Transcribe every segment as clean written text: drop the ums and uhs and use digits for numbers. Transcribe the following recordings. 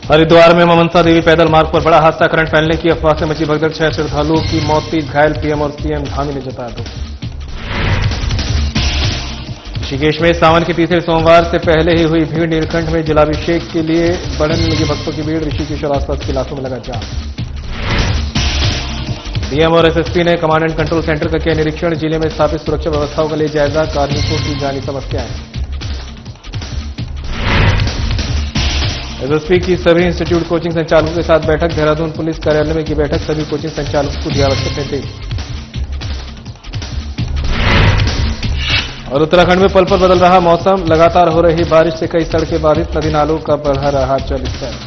हरिद्वार में मनसा देवी पैदल मार्ग पर बड़ा हादसा, करंट फैलने की अफवाह से मची भगदड़, 6 श्रद्धालुओं की मौत, 30 घायल, पीएम और सीएम धामी ने जताया दुख। ऋषिकेश में सावन के तीसरे सोमवार से पहले ही हुई भीड़, नीलकंठ में जलाभिषेक के लिए बढ़ने लगी भक्तों की भीड़, ऋषिकेश और आसपास के इलाकों में लगा जाम। डीएम और एसएसपी ने कमांड एंड कंट्रोल सेंटर का किया निरीक्षण, जिले में स्थापित सुरक्षा व्यवस्थाओं का लिए जायजा, कार्मिकों की जानी समस्याएं। एसएसपी की सभी इंस्टीट्यूट कोचिंग संचालकों के साथ बैठक, देहरादून पुलिस कार्यालय में की बैठक, सभी कोचिंग संचालकों को दिया आवश्यक निर्देश। और उत्तराखंड में पल पल बदल रहा मौसम, लगातार हो रही बारिश से कई सड़कें बाधित, नदी नालों का बढ़ा रहा जलस्तर।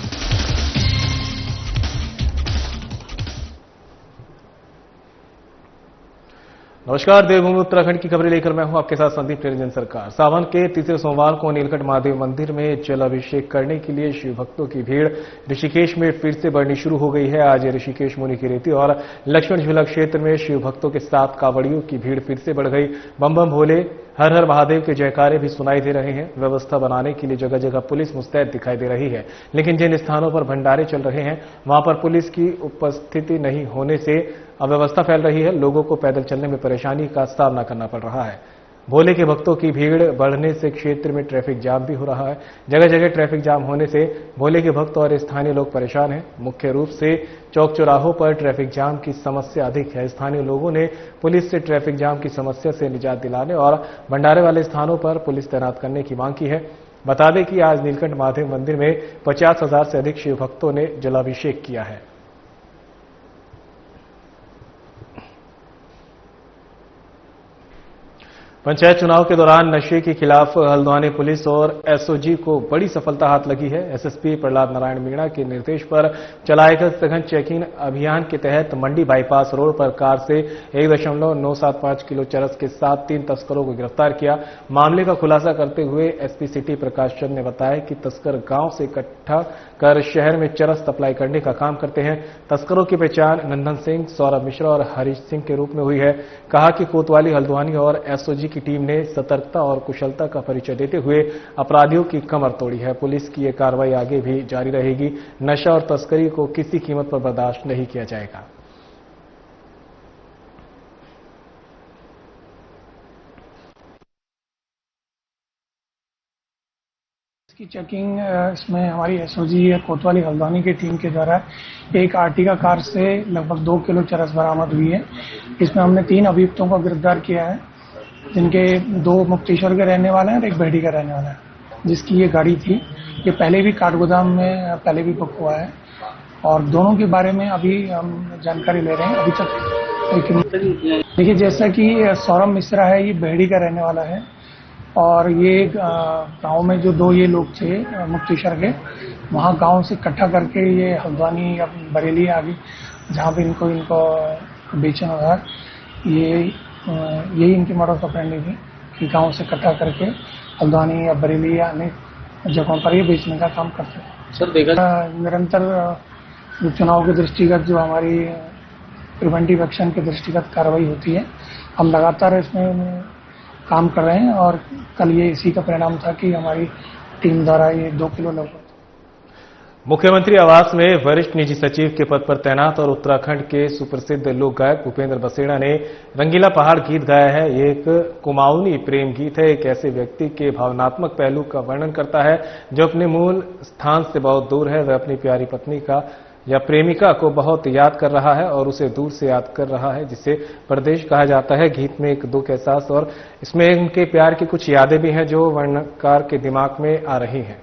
नमस्कार, देवभूमि उत्तराखंड की खबरें लेकर मैं हूं आपके साथ संदीप निरंजन सरकार। सावन के तीसरे सोमवार को नीलकंठ महादेव मंदिर में जलाभिषेक करने के लिए शिव भक्तों की भीड़ ऋषिकेश में फिर से बढ़नी शुरू हो गई है। आज ऋषिकेश मुनि की रेती और लक्ष्मण झूला क्षेत्र में शिव भक्तों के साथ कांवड़ियों की भीड़ फिर से बढ़ गई। बम बम भोले, हर हर महादेव के जयकारे भी सुनाई दे रहे हैं। व्यवस्था बनाने के लिए जगह जगह पुलिस मुस्तैद दिखाई दे रही है, लेकिन जिन स्थानों पर भंडारे चल रहे हैं वहां पर पुलिस की उपस्थिति नहीं होने से अव्यवस्था फैल रही है। लोगों को पैदल चलने में परेशानी का सामना करना पड़ रहा है। भोले के भक्तों की भीड़ बढ़ने से क्षेत्र में ट्रैफिक जाम भी हो रहा है। जगह जगह ट्रैफिक जाम होने से भोले के भक्त और स्थानीय लोग परेशान हैं। मुख्य रूप से चौक चौराहों पर ट्रैफिक जाम की समस्या अधिक है। स्थानीय लोगों ने पुलिस से ट्रैफिक जाम की समस्या से निजात दिलाने और भंडारे वाले स्थानों पर पुलिस तैनात करने की मांग की है। बता दें कि आज नीलकंठ महादेव मंदिर में 50,000 से अधिक शिव भक्तों ने जलाभिषेक किया है। पंचायत चुनाव के दौरान नशे के खिलाफ हल्द्वानी पुलिस और एसओजी को बड़ी सफलता हाथ लगी है। एसएसपी प्रहलाद नारायण मीणा के निर्देश पर चलाए गए सघन चेकिंग अभियान के तहत मंडी बाईपास रोड पर कार से 1.975 किलो चरस के साथ 3 तस्करों को गिरफ्तार किया। मामले का खुलासा करते हुए एसपी सिटी प्रकाश चंद ने बताया कि तस्कर गांव से इकट्ठा कर शहर में चरस सप्लाई करने का काम करते हैं। तस्करों की पहचान नंदन सिंह, सौरभ मिश्रा और हरीश सिंह के रूप में हुई है। कहा कि कोतवाली, हल्द्वानी और एसओजी की टीम ने सतर्कता और कुशलता का परिचय देते हुए अपराधियों की कमर तोड़ी है। पुलिस की यह कार्रवाई आगे भी जारी रहेगी। नशा और तस्करी को किसी कीमत पर बर्दाश्त नहीं किया जाएगा। इसकी चेकिंग इसमें हमारी एसओजी कोतवाली हल्द्वानी की टीम के द्वारा एक आर्टिगा कार से लगभग 2 किलो चरस बरामद हुई है। इसमें हमने 3 अभियुक्तों को गिरफ्तार किया है, जिनके 2 मुक्तेश्वर के रहने वाले हैं और 1 बेहड़ी का रहने वाला है। जिसकी ये गाड़ी थी, ये पहले भी काठगोदाम में पहले भी बुक हुआ है और दोनों के बारे में अभी हम जानकारी ले रहे हैं। अभी तक देखिए, जैसा कि सौरभ मिश्रा है, ये बेहड़ी का रहने वाला है और ये गांव में जो 2 ये लोग थे मुक्तेश्वर के, वहाँ गांव से इकट्ठा करके ये हल्द्वानी या बरेली आगे जहाँ पे इनको बेचना था, यही इनकी मॉडल ऑपरेंडी थी कि गांव से इकट्ठा करके हल्द्वानी या बरेली या अनेक जगहों पर ये बेचने का काम करते हैं। सर, देखा निरंतर जो चुनाव के दृष्टिगत जो हमारी प्रिवेंटिव एक्शन के दृष्टिगत कार्रवाई होती है, हम लगातार इसमें काम कर रहे हैं और कल ये इसी का परिणाम था कि हमारी टीम द्वारा ये 2 किलो लगभग। मुख्यमंत्री आवास में वरिष्ठ निजी सचिव के पद पर तैनात और उत्तराखंड के सुप्रसिद्ध लोक गायक भूपेंद्र बसेड़ा ने रंगीला पहाड़ गीत गाया है। ये एक कुमाऊनी प्रेम गीत है। एक ऐसे व्यक्ति के भावनात्मक पहलू का वर्णन करता है जो अपने मूल स्थान से बहुत दूर है। वह अपनी प्यारी पत्नी का या प्रेमिका को बहुत याद कर रहा है और उसे दूर से याद कर रहा है, जिसे परदेश कहा जाता है। गीत में एक दुख, एहसास और इसमें उनके प्यार की कुछ यादें भी हैं जो वर्णनकार के दिमाग में आ रही हैं।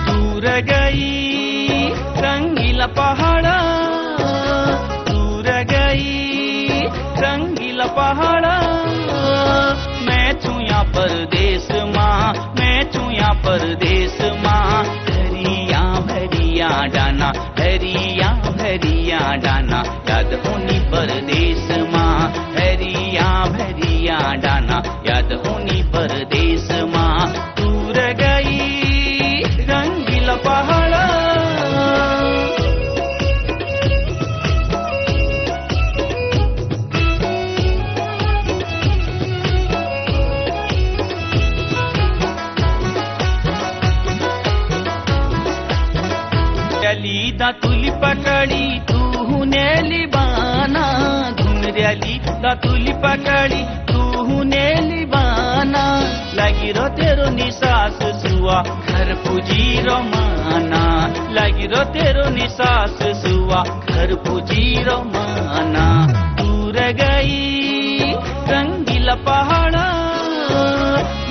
दूर गई रंगीला पहाड़ा, दूर गई रंगीला पहाड़ा, मैं छुया परदेश माँ, मैं छुया परदेश माँ। हरिया भरिया डाना, हरिया भरिया डाना, याद होनी परदेश माँ। हरिया भरिया डाना, याद होनी परदेश माँ। दूर गई रंगीला पहाड़, आली दातुली पकड़ी तू नेली बाना लगी रो तेरो निसास सुआ घर पूजी रो माना लगी रो तेरो निसास सुआ घर पूजी रो माना दूर गई रंगीला पहाड़ा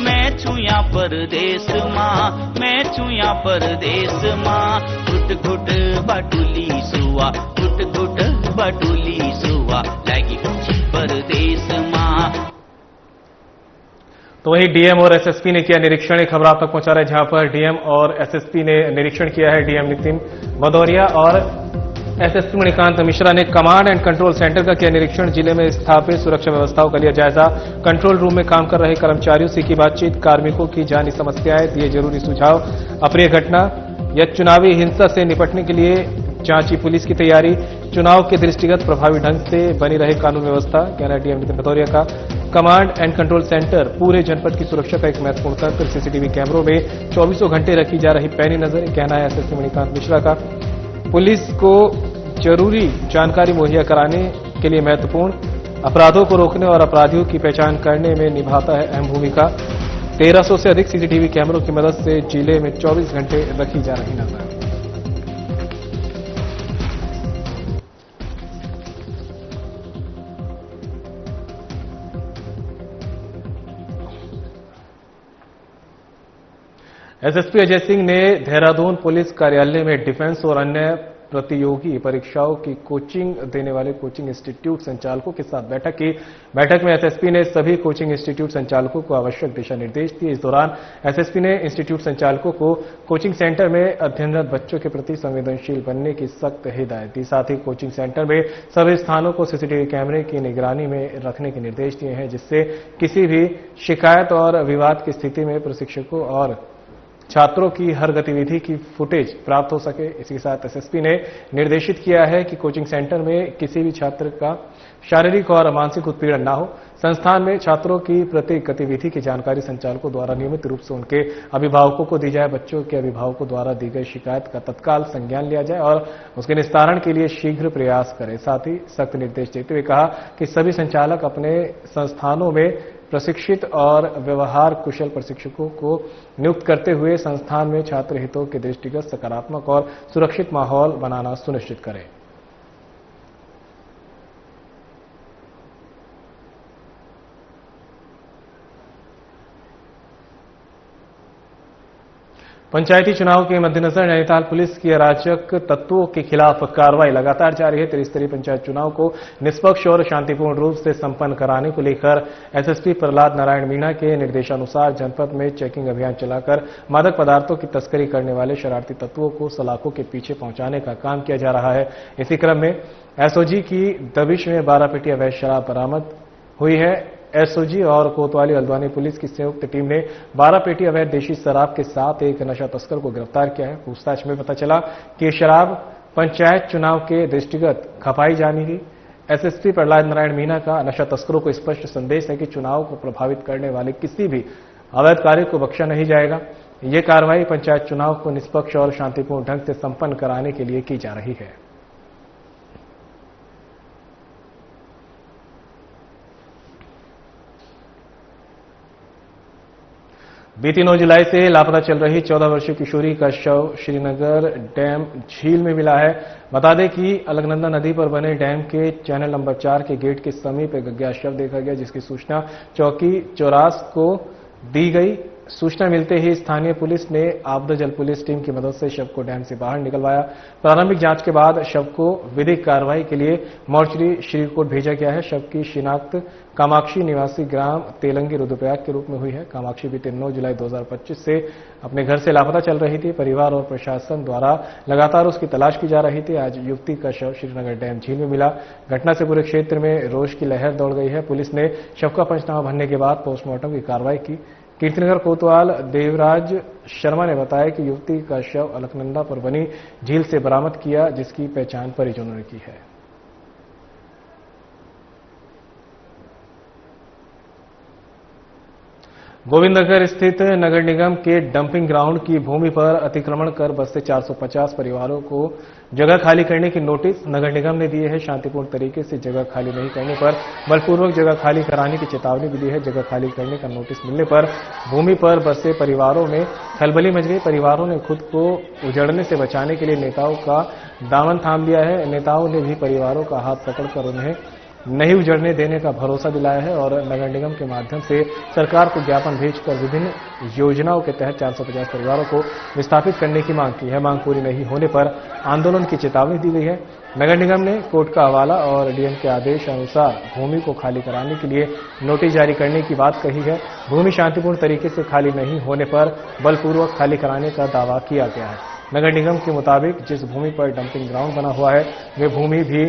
मैं छुया परदेश माँ मैं छुया परदेश माँ घुट घुट बटुली सुआ घुट घुट बटुली सुआ लगी कुछ परदेश माँ। तो वहीं डीएम और एसएसपी ने किया निरीक्षण। एक खबर आप तक पहुंचा रहे जहां पर डीएम और एसएसपी ने निरीक्षण किया है। डीएम नितिन भदौरिया और एसएसपी मणिकांत मिश्रा ने कमांड एंड कंट्रोल सेंटर का किया निरीक्षण। जिले में स्थापित सुरक्षा व्यवस्थाओं का लिया जायजा। कंट्रोल रूम में काम कर रहे कर्मचारियों से की बातचीत। कार्मिकों की जानी समस्याएं, दिए जरूरी सुझाव। अप्रिय घटना या चुनावी हिंसा से निपटने के लिए जांची पुलिस की तैयारी। चुनाव के दृष्टिगत प्रभावी ढंग से बनी रहे कानून व्यवस्था, कहना डीएम नितिन भदौरिया का। कमांड एंड कंट्रोल सेंटर पूरे जनपद की सुरक्षा का एक महत्वपूर्ण तंत्र। सीसीटीवी कैमरों में 24 घंटे रखी जा रही पैनी नजर, कहना है एसएसपी मणिकांत मिश्रा का। पुलिस को जरूरी जानकारी मुहैया कराने के लिए महत्वपूर्ण। अपराधों को रोकने और अपराधियों की पहचान करने में निभाता है अहम भूमिका। 1300 से अधिक सीसीटीवी कैमरों की मदद से जिले में 24 घंटे रखी जा रही नजर। एसएसपी अजय सिंह ने देहरादून पुलिस कार्यालय में डिफेंस और अन्य प्रतियोगी परीक्षाओं की कोचिंग देने वाले कोचिंग इंस्टीट्यूट संचालकों के साथ बैठक की। बैठक में एसएसपी ने सभी कोचिंग इंस्टीट्यूट संचालकों को आवश्यक दिशा निर्देश दिए। इस दौरान एसएसपी ने इंस्टीट्यूट संचालकों को कोचिंग सेंटर में अध्ययनरत बच्चों के प्रति संवेदनशील बनने की सख्त हिदायत दी। साथ ही कोचिंग सेंटर में सभी स्थानों को सीसीटीवी कैमरे की निगरानी में रखने के निर्देश दिए हैं, जिससे किसी भी शिकायत और विवाद की स्थिति में प्रशिक्षकों और छात्रों की हर गतिविधि की फुटेज प्राप्त हो सके। इसी के साथ एसएसपी ने निर्देशित किया है कि कोचिंग सेंटर में किसी भी छात्र का शारीरिक और मानसिक उत्पीड़न न हो। संस्थान में छात्रों की प्रत्येक गतिविधि की जानकारी संचालकों द्वारा नियमित रूप से उनके अभिभावकों को दी जाए। बच्चों के अभिभावकों द्वारा दी गई शिकायत का तत्काल संज्ञान लिया जाए और उसके निस्तारण के लिए शीघ्र प्रयास करें। साथ ही सख्त निर्देश देते हुए कहा कि सभी संचालक अपने संस्थानों में प्रशिक्षित और व्यवहार कुशल प्रशिक्षकों को नियुक्त करते हुए संस्थान में छात्र हितों के दृष्टिगत सकारात्मक और सुरक्षित माहौल बनाना सुनिश्चित करें। पंचायती चुनाव के मद्देनजर नैनीताल पुलिस की अराजक तत्वों के खिलाफ कार्रवाई लगातार जारी है। त्रिस्तरीय पंचायत चुनाव को निष्पक्ष और शांतिपूर्ण रूप से संपन्न कराने को लेकर एसएसपी प्रहलाद नारायण मीणा के निर्देशानुसार जनपद में चेकिंग अभियान चलाकर मादक पदार्थों की तस्करी करने वाले शरारती तत्वों को सलाखों के पीछे पहुंचाने का काम किया जा रहा है। इसी क्रम में एसओजी की दबिश में 12 पेटी अवैध शराब बरामद हुई है। एसओजी और कोतवाली हल्द्वानी पुलिस की संयुक्त टीम ने 12 पेटी अवैध देशी शराब के साथ एक नशा तस्कर को गिरफ्तार किया है। पूछताछ में पता चला कि शराब पंचायत चुनाव के दृष्टिगत खपाई जानी थी। एसएसपी प्रहलाद नारायण मीणा का नशा तस्करों को स्पष्ट संदेश है कि चुनाव को प्रभावित करने वाले किसी भी अवैध कार्य को बख्शा नहीं जाएगा। ये कार्रवाई पंचायत चुनाव को निष्पक्ष और शांतिपूर्ण ढंग से संपन्न कराने के लिए की जा रही है। बीती 9 जुलाई से लापता चल रही 14 वर्षीय किशोरी का शव श्रीनगर डैम झील में मिला है। बता दें कि अलकनंदा नदी पर बने डैम के चैनल नंबर 4 के गेट के समीप एक अज्ञात शव देखा गया, जिसकी सूचना चौकी चौरास को दी गई। सूचना मिलते ही स्थानीय पुलिस ने आपदा जल पुलिस टीम की मदद से शव को डैम से बाहर निकलवाया। प्रारंभिक जांच के बाद शव को विधिक कार्रवाई के लिए मोर्चरी श्रीकोट भेजा गया है। शव की शिनाख्त कामाक्षी निवासी ग्राम तेलंगी रुद्रप्रयाग के रूप में हुई है। कामाक्षी बीते 9 जुलाई 2025 से अपने घर से लापता चल रही थी। परिवार और प्रशासन द्वारा लगातार उसकी तलाश की जा रही थी। आज युवती का शव श्रीनगर डैम झील में मिला। घटना से पूरे क्षेत्र में रोष की लहर दौड़ गई है। पुलिस ने शव का पंचनामा भरने के बाद पोस्टमार्टम की कार्रवाई की। कीर्तिनगर कोतवाल देवराज शर्मा ने बताया कि युवती का शव अलकनंदा पर बनी झील से बरामद किया, जिसकी पहचान परिजनों ने की है। गोविंदनगर स्थित नगर निगम के डंपिंग ग्राउंड की भूमि पर अतिक्रमण कर बसते 450 परिवारों को जगह खाली करने की नोटिस नगर निगम ने दिए है। शांतिपूर्ण तरीके से जगह खाली नहीं करने पर बलपूर्वक जगह खाली कराने की चेतावनी भी दी है। जगह खाली करने का नोटिस मिलने पर भूमि पर बसे परिवारों में खलबली मच गई। परिवारों ने खुद को उजड़ने से बचाने के लिए नेताओं का दामन थाम लिया है। नेताओं ने भी परिवारों का हाथ पकड़कर उन्हें नहीं उजड़ने देने का भरोसा दिलाया है और नगर निगम के माध्यम से सरकार को ज्ञापन भेजकर विभिन्न योजनाओं के तहत 450 परिवारों को विस्थापित करने की मांग की है। मांग पूरी नहीं होने पर आंदोलन की चेतावनी दी गई है। नगर निगम ने कोर्ट का हवाला और डीएम के आदेश अनुसार भूमि को खाली कराने के लिए नोटिस जारी करने की बात कही है। भूमि शांतिपूर्ण तरीके से खाली नहीं होने पर बलपूर्वक खाली कराने का दावा किया गया है। नगर निगम के मुताबिक जिस भूमि पर डंपिंग ग्राउंड बना हुआ है वे भूमि भी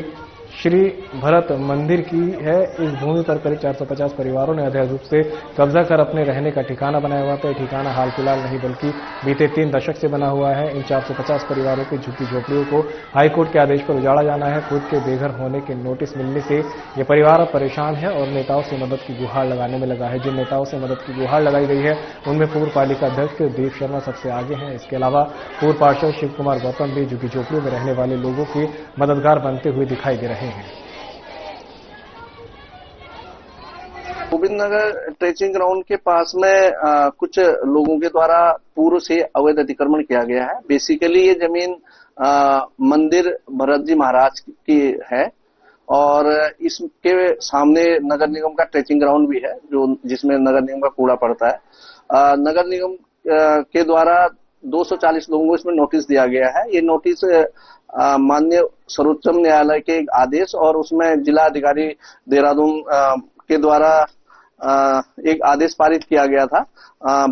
श्री भरत मंदिर की है। इस भूमि पर करीब 450 परिवारों ने अवैध रूप से कब्जा कर अपने रहने का ठिकाना बनाया हुआ था। ठिकाना हाल फिलहाल नहीं बल्कि बीते 3 दशक से बना हुआ है। इन 450 परिवारों की झुग्गी झोपड़ियों को हाईकोर्ट के आदेश पर उजाड़ा जाना है। खुद के बेघर होने के नोटिस मिलने से ये परिवार अब परेशान है और नेताओं से मदद की गुहार लगाने में लगा है। जिन नेताओं से मदद की गुहार लगाई गई है उनमें पूर्व पालिका अध्यक्ष दीप शर्मा सबसे आगे हैं। इसके अलावा पूर्व पार्षद शिव कुमार गौतम भी झुग्गी झोपड़ियों में रहने वाले लोगों के मददगार बनते हुए दिखाई दे रहे हैं। गोविंदनगर ट्रेचिंग ग्राउंड के पास में कुछ लोगों के द्वारा पूर्व से अवैध अतिक्रमण किया गया है। बेसिकली ये जमीन मंदिर भरत जी महाराज की है और इसके सामने नगर निगम का ट्रेचिंग ग्राउंड भी है जो जिसमें नगर निगम का कूड़ा पड़ता है। नगर निगम के द्वारा 240 लोगों को इसमें नोटिस दिया गया है। ये नोटिस माननीय सर्वोच्च न्यायालय के एक आदेश और उसमें जिला अधिकारी देहरादून के द्वारा एक आदेश पारित किया गया था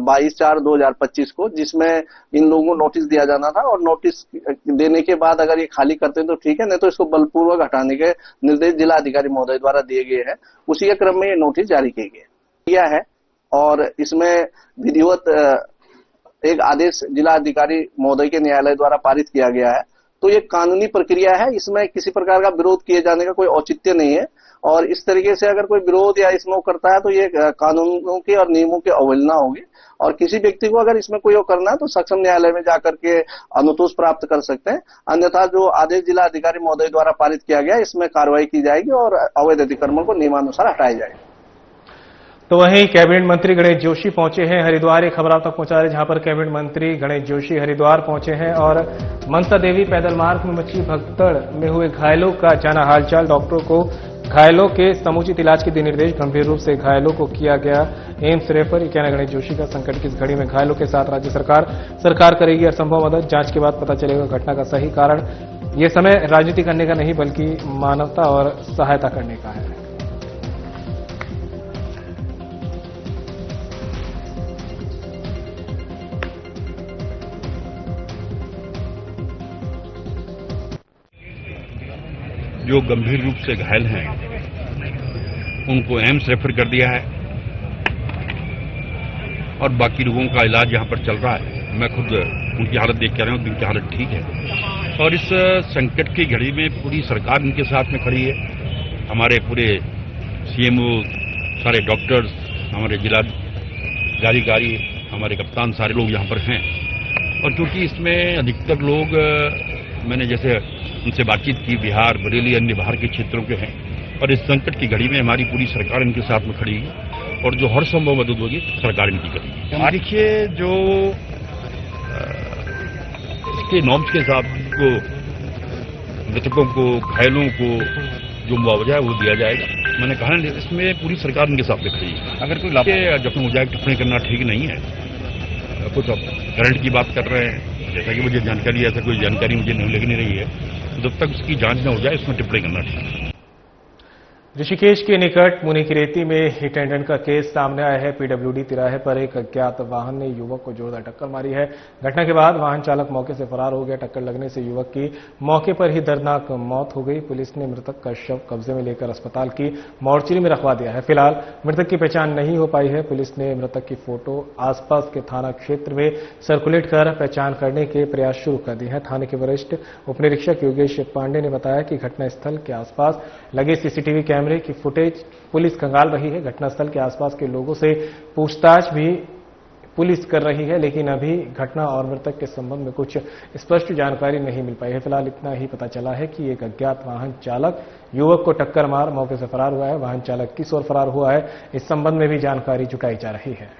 22/4/2025 को, जिसमें इन लोगों को नोटिस दिया जाना था और नोटिस देने के बाद अगर ये खाली करते हैं तो ठीक है, नहीं तो इसको बलपूर्वक हटाने के निर्देश जिला अधिकारी महोदय द्वारा दिए गए हैं। उसी के क्रम में ये नोटिस जारी किया है और इसमें विधिवत एक आदेश जिला अधिकारी महोदय के न्यायालय द्वारा पारित किया गया है। तो ये कानूनी प्रक्रिया है, इसमें किसी प्रकार का विरोध किए जाने का कोई औचित्य नहीं है और इस तरीके से अगर कोई विरोध या इसमें करता है तो ये कानूनों के और नियमों की अवहेलना होगी और किसी व्यक्ति को अगर इसमें कोई करना है तो सक्षम न्यायालय में जाकर के अनुतोष प्राप्त कर सकते हैं। अन्यथा जो आदेश जिला अधिकारी महोदय द्वारा पारित किया गया इसमें कार्रवाई की जाएगी और अवैध अतिक्रमण को नियमानुसार हटाया जाएगा। तो वहीं कैबिनेट मंत्री गणेश जोशी पहुंचे हैं हरिद्वार। एक खबर आप तक पहुंचा रहे जहां पर कैबिनेट मंत्री गणेश जोशी हरिद्वार पहुंचे हैं और मनसा देवी पैदल मार्ग में मची भगदड़ में हुए घायलों का जाना हालचाल। डॉक्टरों को घायलों के समुचित इलाज के दिए निर्देश। गंभीर रूप से घायलों को किया गया एम्स रेफर। कहना गणेश जोशी का संकट की इस घड़ी में घायलों के साथ राज्य सरकार करेगी असंभव मदद। जांच के बाद पता चलेगा घटना का सही कारण। ये समय राजनीति करने का नहीं बल्कि मानवता और सहायता करने का है। जो गंभीर रूप से घायल हैं उनको एम्स रेफर कर दिया है और बाकी लोगों का इलाज यहां पर चल रहा है। मैं खुद उनकी हालत देख के आ रहा हूं, उनकी हालत ठीक है और इस संकट की घड़ी में पूरी सरकार उनके साथ में खड़ी है। हमारे पूरे सीएमओ, सारे डॉक्टर्स, हमारे जिलाधिकारी, हमारे कप्तान, सारे लोग यहां पर हैं और क्योंकि इसमें अधिकतर लोग मैंने जैसे उनसे बातचीत की बिहार, बरेली, अन्य बाहर के क्षेत्रों के हैं और इस संकट की घड़ी में हमारी पूरी सरकार इनके साथ में खड़ी है और जो हर संभव मदद होगी सरकार इनकी करेगी। देखिए, जो इसके नॉर्म्स के हिसाब को मृतकों को, घायलों को जो मुआवजा है वो दिया जाएगा। मैंने कहा ना, इसमें पूरी सरकार इनके साथ में खड़ी है। अगर कोई जख्म हो जाए टिप्पणी करना ठीक नहीं है। कुछ करंट की बात कर रहे हैं, जैसा कि मुझे जानकारी, ऐसा कोई जानकारी मुझे नहीं लग नहीं रही है। जब तक उसकी जांच न हो जाए उसमें टिप्पणी करना ठीक है। ऋषिकेश के निकट मुनि की रेती में हिट एंड रन का केस सामने आया है। पीडब्ल्यूडी तिराहे पर एक अज्ञात वाहन ने युवक को जोरदार टक्कर मारी है। घटना के बाद वाहन चालक मौके से फरार हो गया। टक्कर लगने से युवक की मौके पर ही दर्दनाक मौत हो गई। पुलिस ने मृतक का शव कब्जे में लेकर अस्पताल की मोर्चरी में रखवा दिया है। फिलहाल मृतक की पहचान नहीं हो पाई है। पुलिस ने मृतक की फोटो आसपास के थाना क्षेत्र में सर्कुलेट कर पहचान करने के प्रयास शुरू कर दिए हैं। थाने के वरिष्ठ उपनिरीक्षक योगेश पांडे ने बताया कि घटनास्थल के आसपास लगे सीसीटीवी कैमरे कैमरे की फुटेज पुलिस खंगाल रही है। घटनास्थल के आसपास के लोगों से पूछताछ भी पुलिस कर रही है, लेकिन अभी घटना और मृतक के संबंध में कुछ स्पष्ट जानकारी नहीं मिल पाई है। फिलहाल इतना ही पता चला है कि एक अज्ञात वाहन चालक युवक को टक्कर मार मौके से फरार हुआ है। वाहन चालक किस ओर फरार हुआ है, इस संबंध में भी जानकारी जुटाई जा रही है।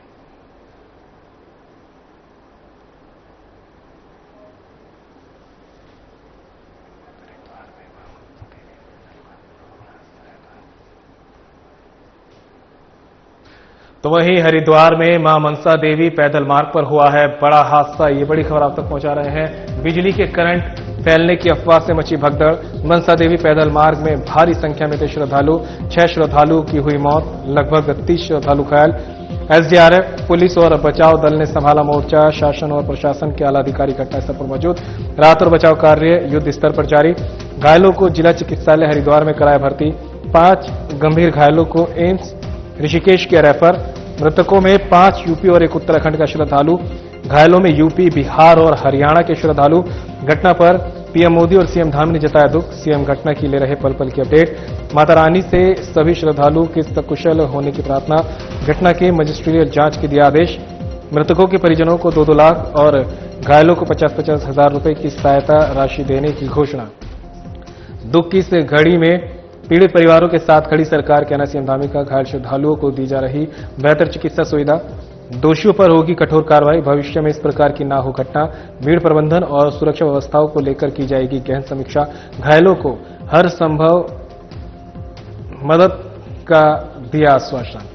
तो वहीं हरिद्वार में मां मनसा देवी पैदल मार्ग पर हुआ है बड़ा हादसा। ये बड़ी खबर आप तक पहुंचा रहे हैं। बिजली के करंट फैलने की अफवाह से मची भगदड़। मनसा देवी पैदल मार्ग में भारी संख्या में थे श्रद्धालु। 6 श्रद्धालुओं की हुई मौत, लगभग 30 श्रद्धालु घायल। एसडीआरएफ, पुलिस और बचाव दल ने संभाला मोर्चा। शासन और प्रशासन के आला अधिकारी घटनास्थल पर मौजूद। राहत और बचाव कार्य युद्ध स्तर पर जारी। घायलों को जिला चिकित्सालय हरिद्वार में कराया भर्ती। 5 गंभीर घायलों को एम्स ऋषिकेश के रेफर। मृतकों में 5 यूपी और 1 उत्तराखंड का श्रद्धालु। घायलों में यूपी, बिहार और हरियाणा के श्रद्धालु। घटना पर पीएम मोदी और सीएम धामी ने जताया दुख। सीएम घटना की ले रहे पल पल की अपडेट। माता रानी से सभी श्रद्धालु के सकुशल होने की प्रार्थना। घटना के मजिस्ट्रियल जांच के दिया आदेश। मृतकों के परिजनों को 2-2 लाख और घायलों को 50-50 हजार रुपए की सहायता राशि देने की घोषणा। दुख की इस घड़ी में पीड़ित परिवारों के साथ खड़ी सरकार, कहना सीएम धामी का। घायल श्रद्धालुओं को दी जा रही बेहतर चिकित्सा सुविधा। दोषियों पर होगी कठोर कार्रवाई। भविष्य में इस प्रकार की ना हो घटना। भीड़ प्रबंधन और सुरक्षा व्यवस्थाओं को लेकर की जाएगी गहन समीक्षा। घायलों को हर संभव मदद का दिया आश्वासन।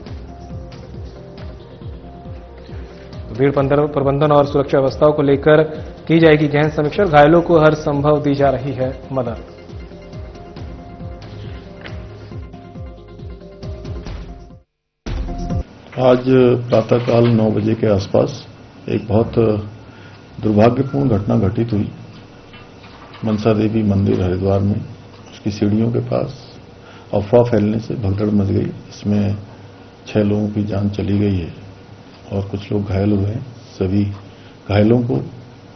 भीड़ प्रबंधन और सुरक्षा व्यवस्थाओं को लेकर की जाएगी गहन समीक्षा। घायलों को हर संभव दी जा रही है मदद। आज प्रातःकाल 9 बजे के आसपास एक बहुत दुर्भाग्यपूर्ण घटना घटित हुई मनसा देवी मंदिर हरिद्वार में। उसकी सीढ़ियों के पास अफवाह फैलने से भगदड़ मच गई। इसमें 6 लोगों की जान चली गई है और कुछ लोग घायल हुए हैं। सभी घायलों को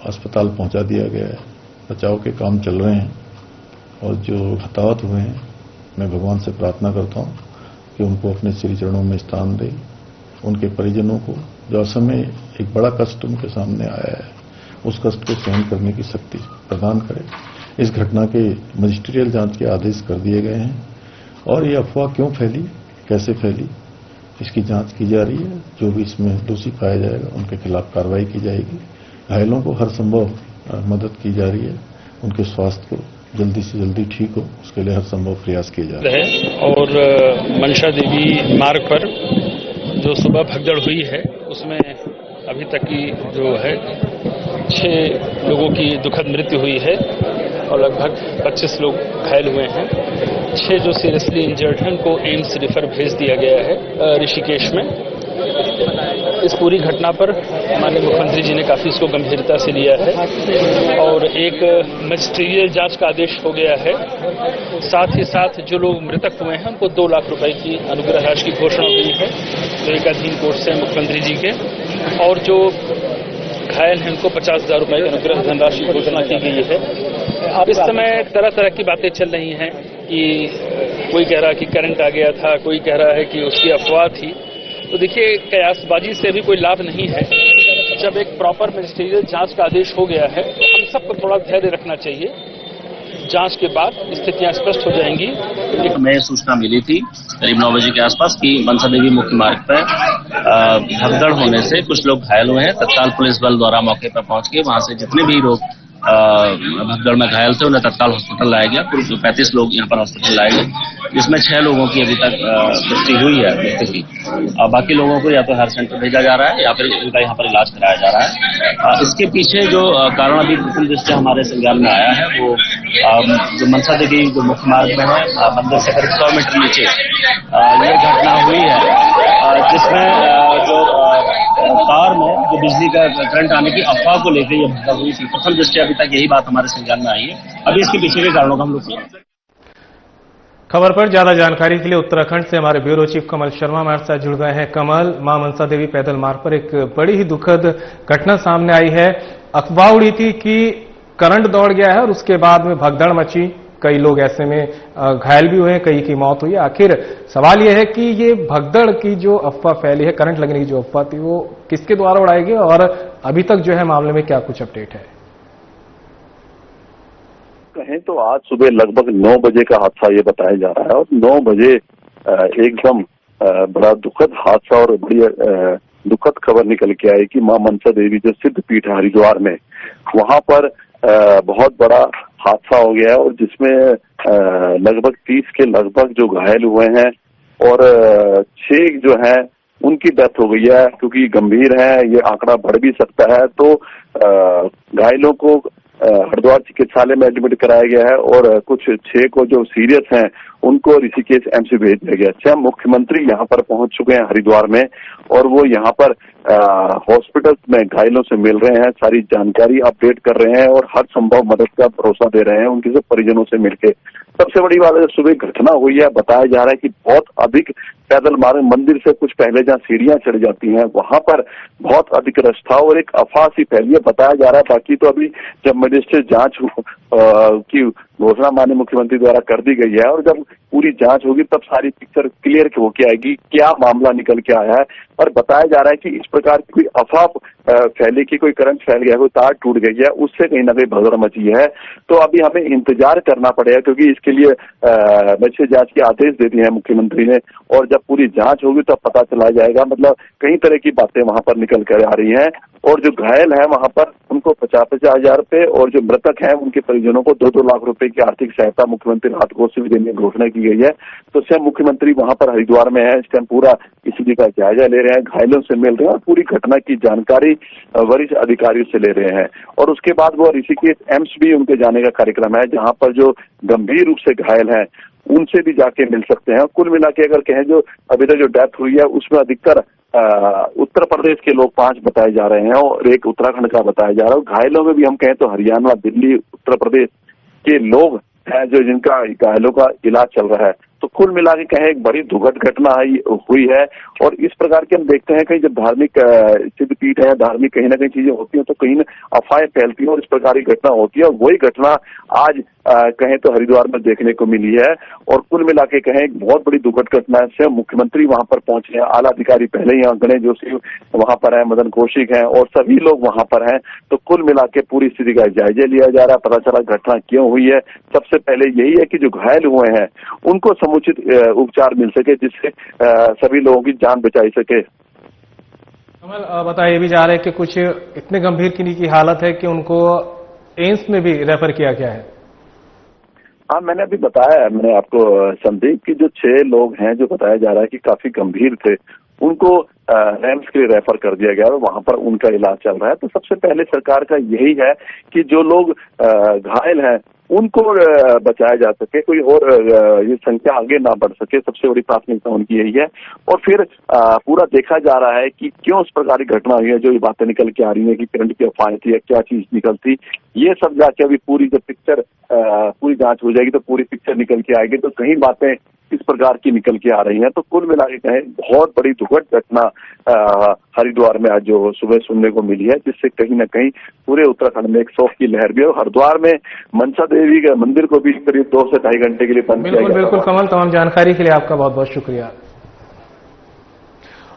अस्पताल पहुंचा दिया गया है। बचाव के काम चल रहे हैं और जो हताहत हुए हैं, मैं भगवान से प्रार्थना करता हूं कि उनको अपने श्री चरणों में स्थान दे। उनके परिजनों को जो असमय एक बड़ा कष्ट उनके सामने आया है, उस कष्ट को सहन करने की शक्ति प्रदान करे। इस घटना के मजिस्ट्रियल जांच के आदेश कर दिए गए हैं और ये अफवाह क्यों फैली, कैसे फैली, इसकी जांच की जा रही है। जो भी इसमें दोषी पाया जाएगा उनके खिलाफ कार्रवाई की जाएगी। घायलों को हर संभव मदद की जा रही है। उनके स्वास्थ्य को जल्दी से जल्दी ठीक हो, उसके लिए हर संभव प्रयास किए जा रहे हैं। और मनसा देवी मार्ग पर जो सुबह भगदड़ हुई है, उसमें अभी तक की जो है 6 लोगों की दुखद मृत्यु हुई है और लगभग 25 लोग घायल हुए हैं। 6 जो सीरियसली इंजर्ड हैं उनको एम्स रेफर भेज दिया गया है ऋषिकेश में। इस पूरी घटना पर माननीय मुख्यमंत्री जी ने काफी इसको गंभीरता से लिया है और एक मजिस्ट्रियल जांच का आदेश हो गया है। साथ ही साथ जो लोग मृतक हुए हैं उनको 2 लाख रुपए की अनुग्रह राशि की घोषणा हुई है जो एकाधीन कोर्ट से मुख्यमंत्री जी के, और जो घायल हैं उनको 50,000 रुपए की अनुग्रह धनराशि की घोषणा की गई है। अब इस समय तरह तरह की बातें चल रही हैं कि कोई कह रहा है कि करंट आ गया था, कोई कह रहा है कि उसकी अफवाह थी। तो देखिए, कयासबाजी से भी कोई लाभ नहीं है। जब एक प्रॉपर मजिस्ट्रियल जांच का आदेश हो गया है तो हम सबको थोड़ा धैर्य रखना चाहिए। जांच के बाद स्थितियां स्पष्ट हो जाएंगी। हमें सूचना मिली थी करीब 9 बजे के आसपास कि मनसा देवी मुख्य मार्ग पर भगदड़ होने से कुछ लोग घायल हुए हैं। तत्काल पुलिस बल द्वारा मौके पर पहुंच के वहां से जितने भी लोग भगदड़ में घायल थे उन्हें तत्काल हॉस्पिटल लाया गया। कुल 35 लोग यहाँ पर हॉस्पिटल लाए गए, जिसमें 6 लोगों की अभी तक पुष्टि हुई है मृत्यु की। बाकी लोगों को या तो हेल्थ सेंटर भेजा जा रहा है या फिर उनका यहाँ पर इलाज कराया जा रहा है। इसके पीछे जो कारण अभी प्रथम दृष्टया हमारे संज्ञान में आया है वो जो मनसा देवी जो मुख्य मार्ग में है, मंदिर से करीब 100 मीटर नीचे ये घटना हुई है, जिसमें जो तार में जो बिजली का करंट आने की अफवाह को लेकर ये भगदड़ हुई थी। प्रथम दृष्टया अभी तक यही बात हमारे संज्ञान में आई है। अभी इसके पीछे के कारणों का हम लोग खबर पर ज्यादा जानकारी के लिए उत्तराखंड से हमारे ब्यूरो चीफ कमल शर्मा हमारे साथ जुड़ गए हैं। कमल, मां मनसा देवी पैदल मार्ग पर एक बड़ी ही दुखद घटना सामने आई है। अफवाह उड़ी थी कि करंट दौड़ गया है और उसके बाद में भगदड़ मची, कई लोग ऐसे में घायल भी हुए हैं, कई की मौत हुई है। आखिर सवाल यह है कि ये भगदड़ की जो अफवाह फैली है, करंट लगने की जो अफवाह थी, वो किसके द्वारा उड़ाई गई और अभी तक जो है मामले में क्या कुछ अपडेट है? कहें तो आज सुबह लगभग 9 बजे का हादसा ये बताया जा रहा है और 9 बजे एकदम बड़ा दुखद हादसा और बड़ी दुखद खबर निकल के आई कि मां मनसा देवी जो सिद्ध पीठ है हरिद्वार में, वहां पर बहुत बड़ा हादसा हो गया है और जिसमें लगभग 30 के लगभग जो घायल हुए हैं और 6 जो है उनकी डेथ हो गई है, क्योंकि गंभीर है, ये आंकड़ा बढ़ भी सकता है। तो घायलों को हरिद्वार चिकित्सालय में एडमिट कराया गया है और कुछ 6 को जो सीरियस हैं उनको ऋषिकेश एम्स भेज दिया गया। स्वयं मुख्यमंत्री यहाँ पर पहुंच चुके हैं हरिद्वार में और वो यहाँ पर हॉस्पिटल में घायलों से मिल रहे हैं, सारी जानकारी अपडेट कर रहे हैं और हर संभव मदद का भरोसा दे रहे हैं उनके सब परिजनों से मिलकर। सबसे बड़ी बात है, सुबह घटना हुई है, बताया जा रहा है कि बहुत अधिक पैदल मार्ग, मंदिर से कुछ पहले जहाँ सीढ़ियां चढ़ जाती हैं वहां पर बहुत अधिक रश था और एक अफवाह सी फैली है, बताया जा रहा है। बाकी तो अभी जब मजिस्ट्रेट जांच की घोषणा माननीय मुख्यमंत्री द्वारा कर दी गई है और जब पूरी जांच होगी तब सारी पिक्चर क्लियर होके आएगी क्या मामला निकल के आया है। और बताया जा रहा है कि इस प्रकार की कोई अफवाह फैले की, कोई करंट फैल गया, कोई तार टूट गई है, उससे कहीं ना कहीं भगदड़ मची है। तो अभी हमें इंतजार करना पड़ेगा, क्योंकि इसके लिए मजिस्ट्रेट जांच के आदेश दे दिए हैं मुख्यमंत्री ने और जब पूरी जांच होगी तब पता चला जाएगा। मतलब कई तरह की बातें वहां पर निकल कर आ रही हैं और जो घायल है वहां पर उनको 50-50 हजार रुपए और जो मृतक है उनके परिजनों को 2-2 लाख रुपए की आर्थिक सहायता मुख्यमंत्री राहत कोष से भी देने की घोषणा की गई है। तो स्वयं मुख्यमंत्री वहां पर हरिद्वार में है, इस टाइम पूरा स्थिति का जायजा ले रहे हैं, घायलों से मिल रहे हैं और पूरी घटना की जानकारी वरिष्ठ अधिकारियों से ले रहे हैं। और उसके बाद वो ऋषिकेश एम्स भी उनके जाने का कार्यक्रम है, जहां पर जो गंभीर रूप से घायल हैं उनसे भी जाके मिल सकते हैं। कुल मिला के अगर कहें जो अभी तक जो डेथ हुई है उसमें अधिकतर उत्तर प्रदेश के लोग 5 बताए जा रहे हैं और 1 उत्तराखंड का बताया जा रहा है। घायलों में भी हम कहें तो हरियाणा, दिल्ली, उत्तर प्रदेश के लोग हैं जो जिनका घायलों का इलाज चल रहा है। तो कुल मिला के कहें एक बड़ी दुखद घटना हुई है और इस प्रकार के हम देखते हैं कहीं जब धार्मिक सिद्ध पीठ है, धार्मिक कहीं ना कहीं चीजें होती हैं तो कहीं ना अफवाहें फैलती हैं और इस प्रकार की घटना होती है और वही घटना आज कहें तो हरिद्वार में देखने को मिली है। और कुल मिला के कहें एक बहुत बड़ी दुखद घटना है। स्वयं मुख्यमंत्री वहां पर पहुंचे हैं, आला अधिकारी पहले ही गणेश जोशी वहां पर है, मदन कौशिक हैं और सभी लोग वहां पर हैं। तो कुल मिला के पूरी स्थिति का जायजा लिया जा रहा है, पता चला घटना क्यों हुई है। सबसे पहले यही है कि जो घायल हुए हैं उनको समुचित उपचार मिल सके जिससे सभी लोगों की जान बचाई सके। कमल, बताया भी जा रहा है कि कुछ इतने गंभीर की हालत है कि उनको एम्स में भी रेफर किया गया है। हाँ, मैंने अभी बताया है, मैंने आपको संदीप की जो 6 लोग हैं जो बताया जा रहा है कि काफी गंभीर थे, उनको एम्स के लिए रेफर कर दिया गया और वहां पर उनका इलाज चल रहा है। तो सबसे पहले सरकार का यही है कि जो लोग घायल हैं उनको बचाया जा सके, कोई और ये संख्या आगे ना बढ़ सके, सबसे बड़ी प्राथमिकता उनकी यही है। और फिर पूरा देखा जा रहा है कि क्यों इस प्रकार की घटना हुई है, जो ये बातें निकल के आ रही है कि करंट की अफवाहें थी या क्या चीज निकलती, ये सब जाके अभी पूरी जब पिक्चर पूरी जांच हो जाएगी तो पूरी पिक्चर निकल के आएगी। तो कई बातें इस प्रकार की निकल के आ रही हैं। तो कुल मिला के कहें बहुत बड़ी दुखद घटना हरिद्वार में आज जो सुबह सुनने को मिली है, जिससे कहीं ना कहीं पूरे उत्तराखंड में एक शोक की लहर भी है। हरिद्वार में मनसा देवी के मंदिर को भी करीब 2 से 2.5 घंटे के लिए बंद किया गया। बिल्कुल कमल, तमाम जानकारी के लिए आपका बहुत बहुत शुक्रिया।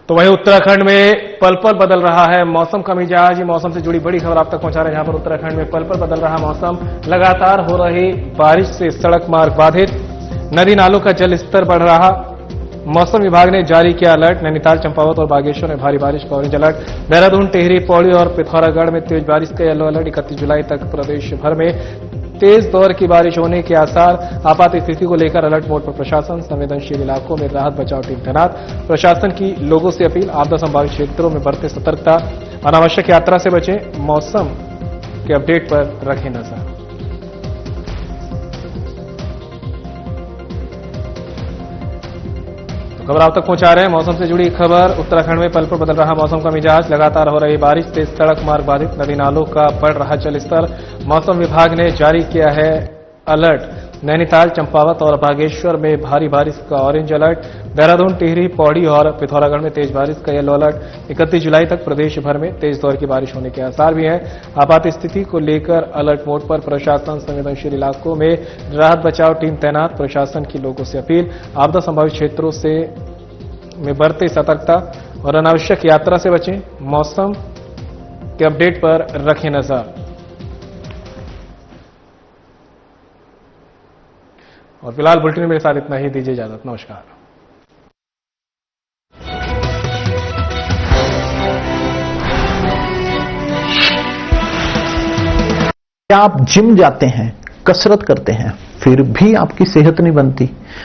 तो वहीं उत्तराखंड में पल पल बदल रहा है मौसम का मिजाज। मौसम से जुड़ी बड़ी खबर आप तक पहुंचा रहे हैं, जहां पर उत्तराखंड में पल पल बदल रहा मौसम, लगातार हो रही बारिश से सड़क मार्ग बाधित, नदी नालों का जल स्तर बढ़ रहा। मौसम विभाग ने जारी किया अलर्ट। नैनीताल, चंपावत और बागेश्वर में भारी बारिश का ऑरेंज अलर्ट। देहरादून, टिहरी, पौड़ी और पिथौरागढ़ में तेज बारिश का येलो अलर्ट। 31 जुलाई तक प्रदेश भर में तेज दौर की बारिश होने के आसार। आपात स्थिति को लेकर अलर्ट मोड पर प्रशासन। संवेदनशील इलाकों में राहत बचाव टीम तैनात। प्रशासन की लोगों से अपील, आपदा संभावित क्षेत्रों में बरतें सतर्कता, अनावश्यक यात्रा से बचें। मौसम के अपडेट पर रखें नजर। खबर आप तक पहुंचा रहे हैं मौसम से जुड़ी खबर। उत्तराखंड में पल पल बदल रहा मौसम का मिजाज, लगातार हो रही बारिश से सड़क मार्ग बाधित, नदी नालों का बढ़ रहा जल स्तर। मौसम विभाग ने जारी किया है अलर्ट। नैनीताल, चंपावत और बागेश्वर में भारी बारिश का ऑरेंज अलर्ट। देहरादून, टिहरी, पौड़ी और पिथौरागढ़ में तेज बारिश का येलो अलर्ट। 31 जुलाई तक प्रदेश भर में तेज दौर की बारिश होने के आसार भी हैं। आपात स्थिति को लेकर अलर्ट मोड पर प्रशासन। संवेदनशील इलाकों में राहत बचाव टीम तैनात। प्रशासन की लोगों से अपील, आपदा संभावित क्षेत्रों में बरतें सतर्कता और अनावश्यक यात्रा से बचें। मौसम के अपडेट पर रखें नजर। और फिलहाल बुलेटिन में मेरे साथ इतना ही। दीजिए इजाजत। नमस्कार। क्या आप जिम जाते हैं, कसरत करते हैं, फिर भी आपकी सेहत नहीं बनती?